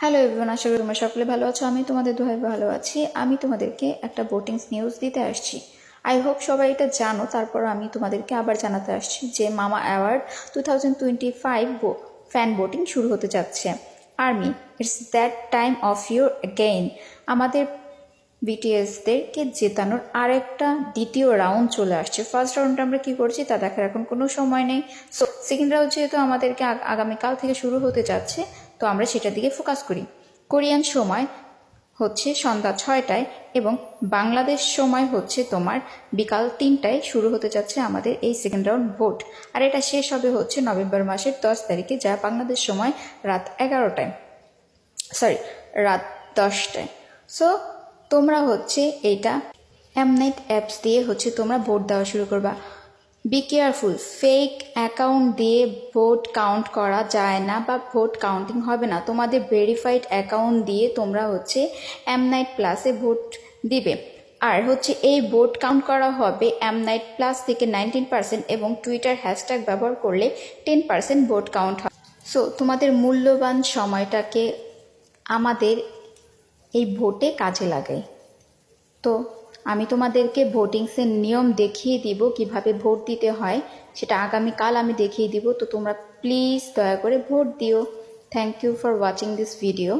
Hello everyone, আশা করি তোমরা সকলে ভালো আছো। আমি তোমাদের দোহাই ভালো আছি। আমি তোমাদেরকে একটা ভোটিংস নিউজ দিতে আসছি। আই হোপ সবাই এটা জানো, তারপর আমি তোমাদেরকে আবার জানাতে আসছি যে মামা অ্যাওয়ার্ড 2025 ফ্যান ভোটিং শুরু হতে যাচ্ছে। Army, it's that time of your again. আমাদের বিটিএসদেরকে জেতানোর আরেকটা দ্বিতীয় রাউন্ড চলে আসছে। ফার্স্ট রাউন্ডটা আমরা কী করছি তা দেখার এখন কোনো সময় নেই। সো সেকেন্ড রাউন্ড যেহেতু আমাদেরকে আগামীকাল থেকে শুরু হতে যাচ্ছে, তো আমরা সেটার দিকে ফোকাস করি। কোরিয়ান সময় হচ্ছে সন্ধ্যা 6টায় এবং বাংলাদেশ সময় হচ্ছে তোমার বিকাল 3টায় শুরু হতে যাচ্ছে আমাদের এই সেকেন্ড রাউন্ড ভোট। আর এটা শেষ হবে হচ্ছে নভেম্বর মাসের 10 তারিখে, যা বাংলাদেশ সময় রাত 10টায়। সো তোমরা হচ্ছে এইটা এমনেট অ্যাপস দিয়ে হচ্ছে তোমরা ভোট দেওয়া শুরু করবা। বি কেয়ারফুল, ফেক অ্যাকাউন্ট দিয়ে ভোট কাউন্ট করা যায় না বা ভোট কাউন্টিং হবে না। তোমাদের ভেরিফাইড অ্যাকাউন্ট দিয়ে তোমরা হচ্ছে এমনাইট প্লাসে ভোট দিবে। আর হচ্ছে এই ভোট কাউন্ট করা হবে এমনাইট প্লাস থেকে 19% এবং টুইটার হ্যাশট্যাগ ব্যবহার করলে 10% ভোট কাউন্ট হয়। সো তোমাদের মূল্যবান সময়টাকে আমাদের এই ভোটে কাজে লাগাই। তো আমি তোমাদেরকে ভোটিংসের নিয়ম দেখিয়ে দিব, কিভাবে ভোট দিতে হয় সেটা আগামীকাল আমি দেখিয়ে দিব। তো তোমরা প্লিজ দয়া করে ভোট দিও। Thank you for watching this video.